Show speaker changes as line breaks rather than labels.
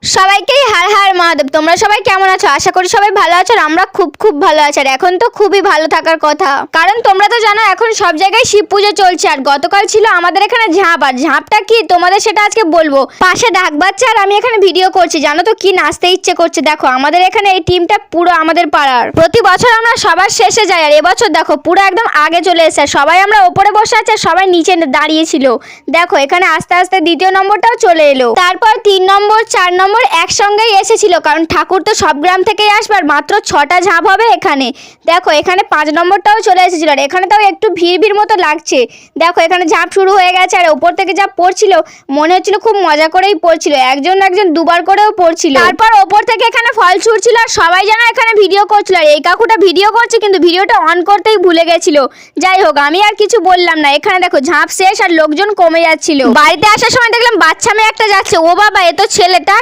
সবাইকেই হার হার মহাদেব। তোমরা সবাই কেমন আছো? আশা করি সবাই ভালো আছো। আর আমরা খুব খুব ভালো আছি। আর এখন তো খুবই ভালো থাকার কথা, কারণ তোমরা তো জানো এখন সব জায়গায় শিব পুজো চলছে। আর গতকাল ছিল আমাদের এখানে ঝাঁপ। আর ঝাঁপটা কি তোমাদের সেটা আজকে বলবো। পাশে ঢাক বাজছে আর আমি এখানে ভিডিও করছি। জানো তো কি নাচতে ইচ্ছে করছে। দেখো আমাদের এখানে এই টিমটা পুরো আমাদের পাড়ার। প্রতি বছর আমরা সবার শেষে যাই, আর এবছর দেখো পুরো একদম আগে চলে এসেছে। সবাই আমরা ওপরে বসে আছি, সবাই নিচে দাঁড়িয়েছিল। দেখো এখানে আস্তে আস্তে দ্বিতীয় নম্বরটাও চলে এলো। তারপর 3 নম্বর 4 নম্বর একসঙ্গেই এসেছিল, কারণ ঠাকুর তো সব গ্রাম থেকেই আসবে। আর মাত্র 6টা ঝাঁপ হবে এখানে। দেখো এখানে 5 নম্বরটাও চলে এসেছিল। আর এখানে তাও একটু ভিড় ভিড় মতো লাগছে। দেখো এখানে ঝাঁপ শুরু হয়ে গেছে। আর ওপর থেকে যা পড়ছিল মনে হচ্ছিল খুব মজা করেই পড়ছিল। একজন দুবার করেও পড়ছিল। তারপর ওপর থেকে এখানে ফল ছুটছিল, আর সবাই যেন এখানে ভিডিও করছিল। আর এই কাকুটা ভিডিও করছে কিন্তু ভিডিওটা অন করতেই ভুলে গেছিল। যাই হোক আমি আর কিছু বললাম না। এখানে দেখো ঝাঁপ শেষ আর লোকজন কমে যাচ্ছিল। বাড়িতে আসার সময় দেখলাম বাচ্চা মেয়ে একটা যাচ্ছে। ও বাবা, এ তো ছেলেটা।